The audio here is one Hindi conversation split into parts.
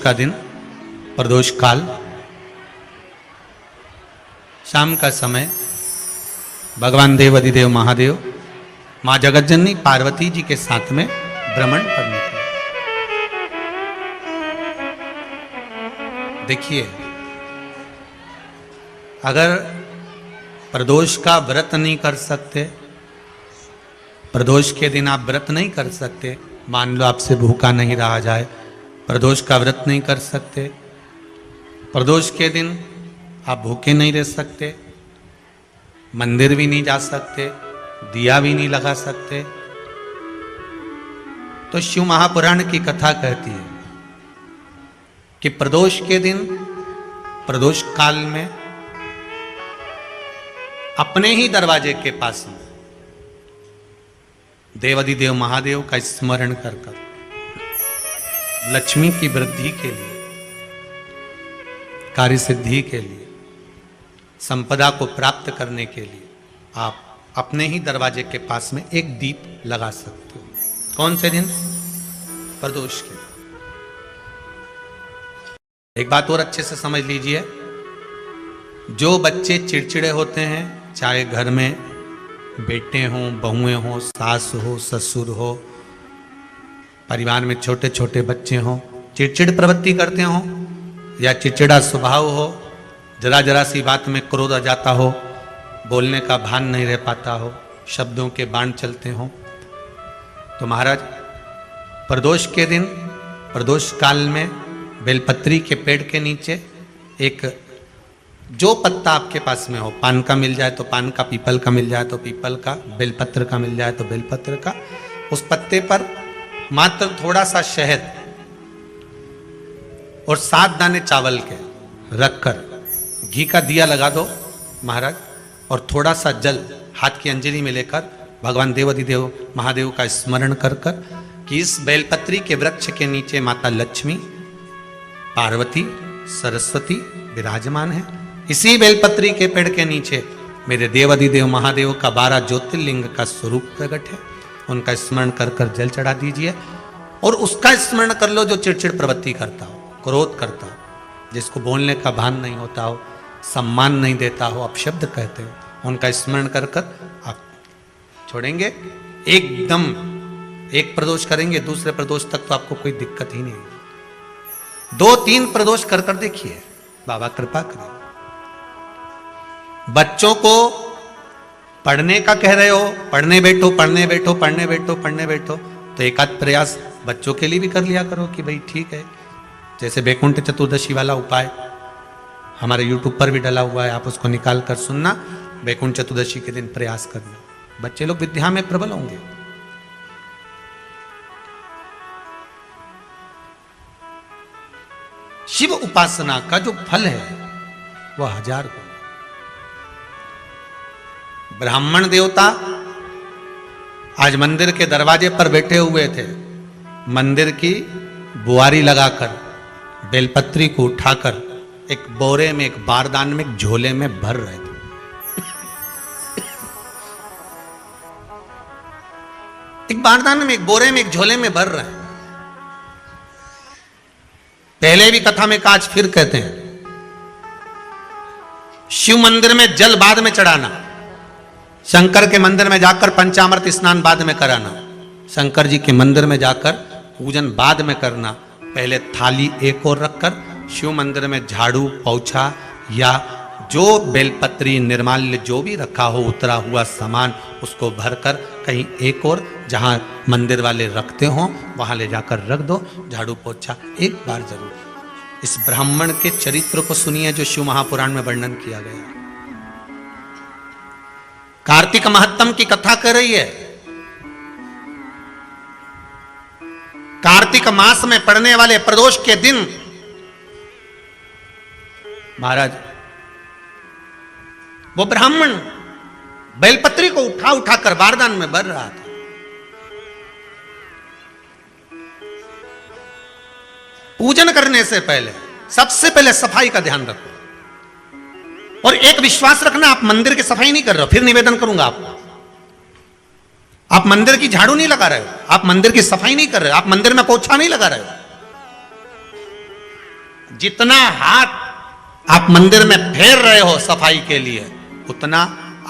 का दिन, प्रदोष काल, शाम का समय, भगवान देव अधिदेव महादेव माँ जगतजननी पार्वती जी के साथ में भ्रमण पर निकले। देखिए, अगर प्रदोष का व्रत नहीं कर सकते, प्रदोष के दिन आप व्रत नहीं कर सकते, मान लो आपसे भूखा नहीं रहा जाए, प्रदोष का व्रत नहीं कर सकते, प्रदोष के दिन आप भूखे नहीं रह सकते, मंदिर भी नहीं जा सकते, दिया भी नहीं लगा सकते, तो शिव महापुराण की कथा कहती है कि प्रदोष के दिन, प्रदोष काल में अपने ही दरवाजे के पास में देवाधिदेव महादेव का स्मरण कर कर लक्ष्मी की वृद्धि के लिए, कार्य सिद्धि के लिए, संपदा को प्राप्त करने के लिए आप अपने ही दरवाजे के पास में एक दीप लगा सकते हो। कौन से दिन? प्रदोष के। एक बात और अच्छे से समझ लीजिए, जो बच्चे चिड़चिड़े होते हैं, चाहे घर में बेटे हों, बहुएं हों, सास हो, ससुर हो, परिवार में छोटे छोटे बच्चे हों, चिड़चिड़ प्रवृत्ति करते हों या चिड़चिड़ा स्वभाव हो, जरा जरा सी बात में क्रोध आ जाता हो, बोलने का भान नहीं रह पाता हो, शब्दों के बाण चलते हों, तो महाराज प्रदोष के दिन, प्रदोष काल में बेलपत्री के पेड़ के नीचे एक, जो पत्ता आपके पास में हो, पान का मिल जाए तो पान का, पीपल का मिल जाए तो पीपल का, बेलपत्र का मिल जाए तो बेलपत्र का, उस पत्ते पर मात्र थोड़ा सा शहद और 7 दाने चावल के रखकर घी का दिया लगा दो महाराज, और थोड़ा सा जल हाथ की अंजलि में लेकर भगवान देवाधिदेव महादेव का स्मरण कर कर कि इस बेलपत्री के वृक्ष के नीचे माता लक्ष्मी, पार्वती, सरस्वती विराजमान है। इसी बेलपत्री के पेड़ के नीचे मेरे देवाधिदेव महादेव का 12 ज्योतिर्लिंग का स्वरूप प्रकट है। उनका स्मरण कर कर जल चढ़ा दीजिए और उसका स्मरण कर लो जो चिड़चिड़ प्रवृत्ति करता हो, क्रोध करता हो, जिसको बोलने का भान नहीं होता हो, सम्मान नहीं देता हो, अपशब्द कहते हो, उनका स्मरण कर कर आप छोड़ेंगे। एकदम एक प्रदोष करेंगे, दूसरे प्रदोष तक तो आपको कोई दिक्कत ही नहीं। 2-3 प्रदोष कर कर देखिए, बाबा कृपा करें। बच्चों को पढ़ने का कह रहे हो, पढ़ने बैठो, पढ़ने बैठो, पढ़ने बैठो, पढ़ने बैठो, तो एक आध प्रयास बच्चों के लिए भी कर लिया करो कि भाई ठीक है। जैसे वैकुंठ चतुर्दशी वाला उपाय हमारे YouTube पर भी डला हुआ है, आप उसको निकाल कर सुनना, वैकुंठ चतुर्दशी के दिन प्रयास करना, बच्चे लोग विद्या में प्रबल होंगे। शिव उपासना का जो फल है वह 1000 गुना। ब्राह्मण देवता आज मंदिर के दरवाजे पर बैठे हुए थे, मंदिर की बुआरी लगाकर बेलपत्री को उठाकर एक बोरे में, एक बारदान में, एक झोले में भर रहे थे। एक बारदान में, एक बोरे में, एक झोले में भर रहे हैं। पहले भी कथा में आज फिर कहते हैं, शिव मंदिर में जल बाद में चढ़ाना, शंकर के मंदिर में जाकर पंचामृत स्नान बाद में कराना, शंकर जी के मंदिर में जाकर पूजन बाद में करना, पहले थाली एक और रखकर शिव मंदिर में झाड़ू, पोछा या जो बेलपत्री, निर्माल्य जो भी रखा हो, उतरा हुआ सामान, उसको भरकर कहीं एक और जहां मंदिर वाले रखते हो वहां ले जाकर रख दो, झाड़ू पोछा एक बार जरूर। इस ब्राह्मण के चरित्र को सुनिए जो शिव महापुराण में वर्णन किया गया। कार्तिक महत्तम की कथा कर रही है। कार्तिक मास में पड़ने वाले प्रदोष के दिन महाराज वो ब्राह्मण बेलपत्री को उठा उठाकर बारदान में भर रहा था। पूजन करने से पहले सबसे पहले सफाई का ध्यान रखो और एक विश्वास रखना, आप मंदिर की सफाई नहीं कर रहे हो, फिर निवेदन करूंगा आपको, आप मंदिर की झाड़ू नहीं लगा रहे हो, आप मंदिर की सफाई नहीं कर रहे हो, आप मंदिर में पोछा नहीं लगा रहे हो, जितना हाथ आप मंदिर में फेर रहे हो सफाई के लिए, उतना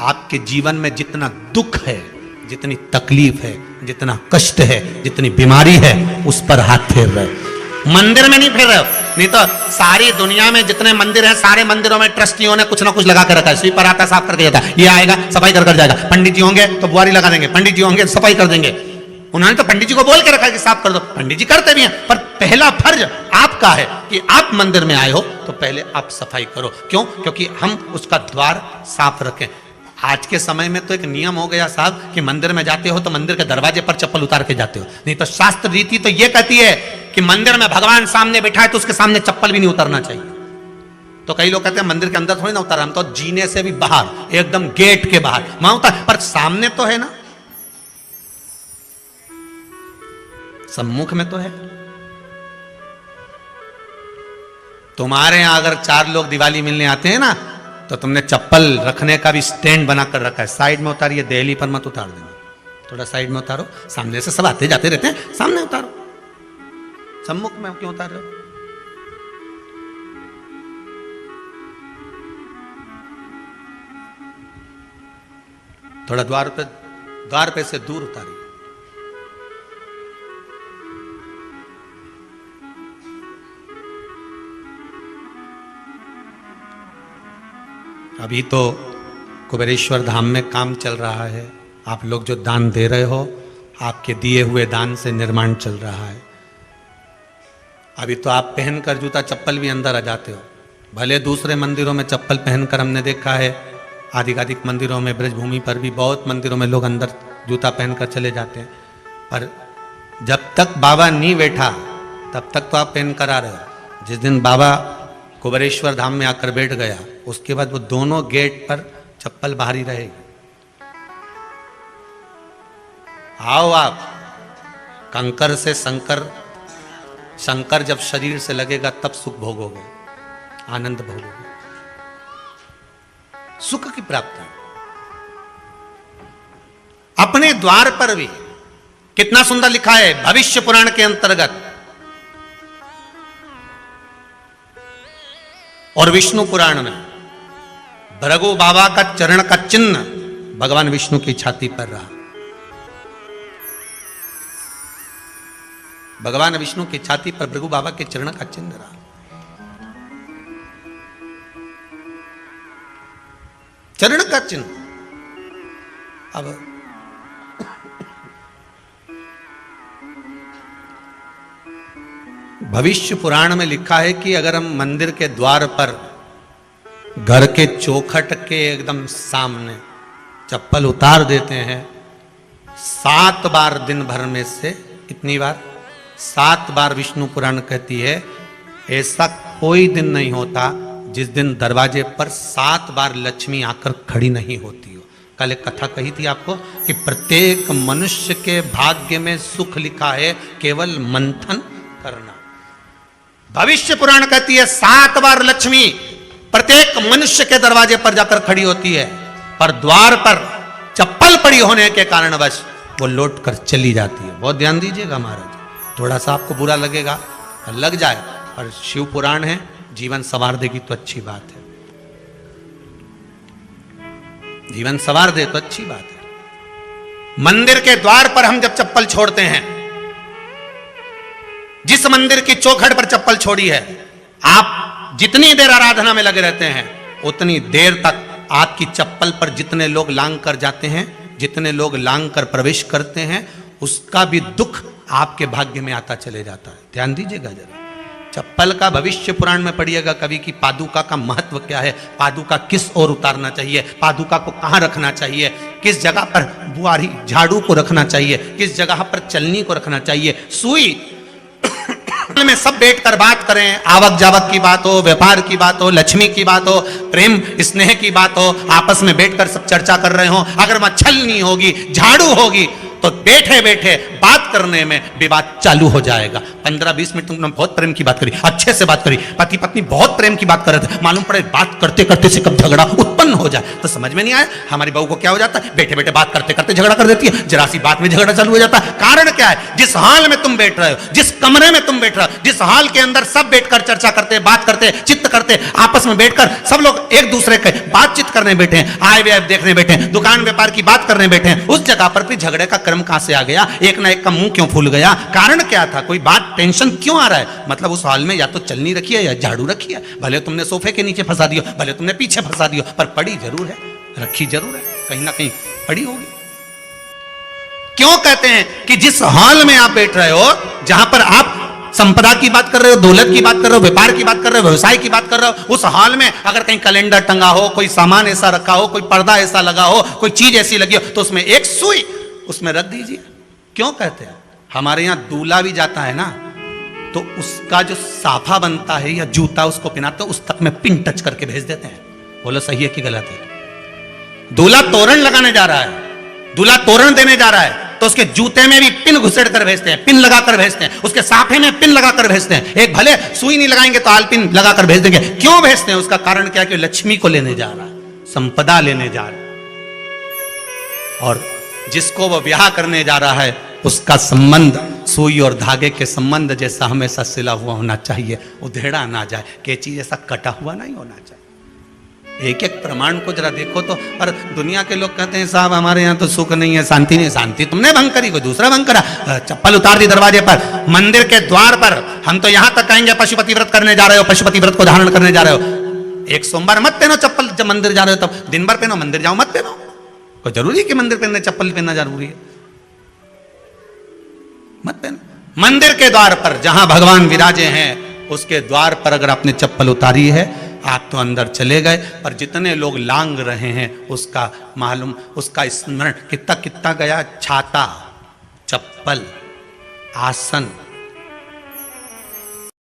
आपके जीवन में जितना दुख है, जितनी तकलीफ है, जितना कष्ट है, जितनी बीमारी है, उस पर हाथ फेर रहे हो। मंदिर में नहीं फेर रहे हो। नहीं तो सारी दुनिया में जितने मंदिर हैं, सारे मंदिरों में ट्रस्टियों ने कुछ ना कुछ लगा कर रखा है। स्वीपर आता है, साफ करके जाता है, ये आएगा सफाई कर जाएगा। पंडित जी होंगे तो बुआरी लगा देंगे, पंडित जी होंगे तो सफाई कर देंगे। उन्होंने तो पंडित जी को बोल के रखा है कि साफ कर दो, पंडित जी करते भी हैं, पर पहला फर्ज आपका है कि आप मंदिर में आए हो तो पहले आप सफाई करो। क्यों? क्योंकि हम उसका द्वार साफ रखें। आज के समय में तो एक नियम हो गया साहब कि मंदिर में जाते हो तो मंदिर के दरवाजे पर चप्पल उतार के जाते हो, नहीं तो शास्त्र रीति तो यह कहती है कि मंदिर में भगवान सामने बैठा है तो उसके सामने चप्पल भी नहीं उतारना चाहिए। तो कई लोग कहते हैं मंदिर के अंदर थोड़ी ना उतारा, हम तो जीने से भी बाहर, एकदम गेट के बाहर वहां उतार, पर सामने तो है ना, सम्मुख में तो है। तुम्हारे यहां अगर 4 लोग दिवाली मिलने आते हैं ना, तो तुमने चप्पल रखने का भी स्टैंड बनाकर रखा है, साइड में उतारिए, देहली पर मत उतार देना, थोड़ा साइड में उतारो। सामने से सब आते जाते रहते हैं, सामने उतारो, सम्मुख में क्यों उतार रहे हो? थोड़ा द्वार पे से दूर उतारिए। अभी तो कुबेरेश्वर धाम में काम चल रहा है, आप लोग जो दान दे रहे हो, आपके दिए हुए दान से निर्माण चल रहा है। अभी तो आप पहनकर जूता चप्पल भी अंदर आ जाते हो, भले दूसरे मंदिरों में चप्पल पहनकर हमने देखा है, आधिकाधिक मंदिरों में, ब्रजभूमि पर भी बहुत मंदिरों में लोग अंदर जूता पहनकर चले जाते हैं, पर जब तक बाबा नहीं बैठा तब तक तो आप पहनकर आ रहे हो। जिस दिन बाबा कुबेरेश्वर धाम में आकर बैठ गया, उसके बाद वो दोनों गेट पर चप्पल बाहर ही रहेगी। आओ आप, कंकर से शंकर जब शरीर से लगेगा तब सुख भोगोगे, आनंद भोगोगे, सुख की प्राप्ति। अपने द्वार पर भी कितना सुंदर लिखा है भविष्य पुराण के अंतर्गत और विष्णु पुराण में, भृगु बाबा का चरण का चिन्ह भगवान विष्णु की छाती पर रहा। भगवान विष्णु की छाती पर भृगु बाबा के चरण का चिन्ह रहा। चरण का चिन्ह। अब भविष्य पुराण में लिखा है कि अगर हम मंदिर के द्वार पर घर के चौखट के एकदम सामने चप्पल उतार देते हैं 7 बार दिन भर में से, इतनी बार 7 बार विष्णु पुराण कहती है, ऐसा कोई दिन नहीं होता जिस दिन दरवाजे पर 7 बार लक्ष्मी आकर खड़ी नहीं होती हो। कल एक कथा कही थी आपको कि प्रत्येक मनुष्य के भाग्य में सुख लिखा है, केवल मंथन करना। भविष्य पुराण कहती है 7 बार लक्ष्मी प्रत्येक मनुष्य के दरवाजे पर जाकर खड़ी होती है, पर द्वार पर चप्पल पड़ी होने के कारणवश वो लौट कर चली जाती है। बहुत ध्यान दीजिएगा महाराज, थोड़ा सा आपको बुरा लगेगा, लग जाए, पर शिव पुराण है, जीवन संवार देगी तो अच्छी बात है, जीवन संवार दे तो अच्छी बात है। मंदिर के द्वार पर हम जब चप्पल छोड़ते हैं, जिस मंदिर की चौखट पर चप्पल छोड़ी है, आप जितनी देर आराधना में लगे रहते हैं उतनी देर तक आपकी चप्पल पर जितने लोग लांग कर जाते हैं, जितने लोग लांग कर प्रवेश करते हैं, उसका भी दुख आपके भाग्य में आता चले जाता है। ध्यान दीजिएगा जरा, चप्पल का भविष्य पुराण में पढ़िएगा कभी कि पादुका का महत्व क्या है, पादुका किस ओर उतारना चाहिए, पादुका को कहाँ रखना चाहिए, किस जगह पर बुआरी झाड़ू को रखना चाहिए, किस जगह पर चलनी को रखना चाहिए, सुई में सब बैठकर बात करें, आवक जावक की बात हो, व्यापार की बात हो, लक्ष्मी की बात हो, प्रेम स्नेह की बात हो, आपस में बैठकर सब चर्चा कर रहे हो। अगर वहां छल नहीं होगी, झाड़ू होगी, तो बैठे बैठे बात करने में विवाद चालू हो जाएगा। 15-20 मिनट तुमने बहुत प्रेम की बात करी, अच्छे से बात करी, पति पत्नी बहुत प्रेम की बात कर रहे थे, मालूम पड़े बात करते करते से कब झगड़ा उत्पन्न हो जाए तो समझ में नहीं आया। हमारी बहू को क्या हो जाता है, बैठे बैठे बात करते करते झगड़ा कर देती है, जरा सी बात में झगड़ा चालू हो जाता है। कारण क्या है, जिस हाल में तुम बैठ रहे हो, जिस कमरे में तुम बैठ रहे हो, जिस हाल के अंदर सब बैठकर चर्चा करते, बात करते, चित्त करते, आपस में बैठकर सब लोग एक दूसरे के बातचीत करने बैठे हैं, आय व्यय देखने बैठे हैं, दुकान व्यापार की बात करने बैठे हैं, उस जगह पर भी झगड़े का क्रम कहां से आ गया, एक ना एक का मुंह क्यों फूल गया, कारण क्या था, कोई बात टेंशन क्यों आ रहा है, मतलब उस हाल में या तो चलनी रखी है या झाड़ू रखी है, भले तुमने सोफे के नीचे फंसा दियो, भले तुमने पीछे फंसा दियो, पर पड़ी जरूर है, रखी जरूर है, कहीं ना कहीं पड़ी होगी। क्यों कहते हैं कि जिस हाल में आप बैठ रहे हो, जहां पर आप संपदा की बात कर रहे हो, दौलत की बात कर रहे हो, व्यापार की बात कर रहे हो, व्यवसाय की बात कर रहे हो, उस हाल में अगर कहीं कैलेंडर टंगा हो, कोई सामान ऐसा रखा हो, कोई पर्दा ऐसा लगा हो, कोई चीज ऐसी लगी हो, तो उसमें एक सुई उसमें रख दीजिए। क्यों कहते हैं, हमारे यहां दूल्हा भी जाता है ना, तो उसका जो साफा बनता है या जूता उसको पहनाते, उस तक में पिन टच करके भेज देते हैं। बोलो सही है कि गलत है? दूल्हा तोरण लगाने जा रहा है, दूल्हा तोरण देने जा रहा है, तो उसके जूते में भी पिन घुसेड़ कर भेजते हैं, पिन लगाकर भेजते हैं, उसके साफे में पिन लगाकर भेजते हैं। एक भले सुई नहीं लगाएंगे तो आल पिन लगाकर भेज देंगे। क्यों भेजते हैं, उसका कारण क्या है कि लक्ष्मी को लेने जा रहा है, संपदा लेने जा रहा है, और जिसको वो ब्याह करने जा रहा है उसका संबंध सुई और धागे के संबंध जैसा हमेशा सिला हुआ होना चाहिए, उधेड़ा ना जाए, कैंची जैसा कटा हुआ नहीं होना चाहिए। एक एक प्रमाण को जरा देखो तो। और दुनिया के लोग कहते हैं साहब हमारे यहाँ तो सुख नहीं है, शांति नहीं। शांति तुमने भंग करी, कोई दूसरा भंग करा। चप्पल उतार दी दरवाजे पर, मंदिर के द्वार पर। हम तो यहाँ तक कहेंगे पशुपति व्रत करने जा रहे हो, पशुपति व्रत को धारण करने जा रहे हो, एक सोमवार मत पहनो चप्पल, जब मंदिर जा रहे हो तब दिन भर पहनो, मंदिर जाओ मत पहनो। कोई जरूरी है कि मंदिर पहनने चप्पल पहनना जरूरी है? मत पहनो। मंदिर के द्वार पर जहां भगवान विराजे हैं उसके द्वार पर अगर आपने चप्पल उतारी है, आप तो अंदर चले गए, पर जितने लोग लांग रहे हैं उसका मालूम, उसका स्मरण कितना कितना गया। छाता, चप्पल, आसन,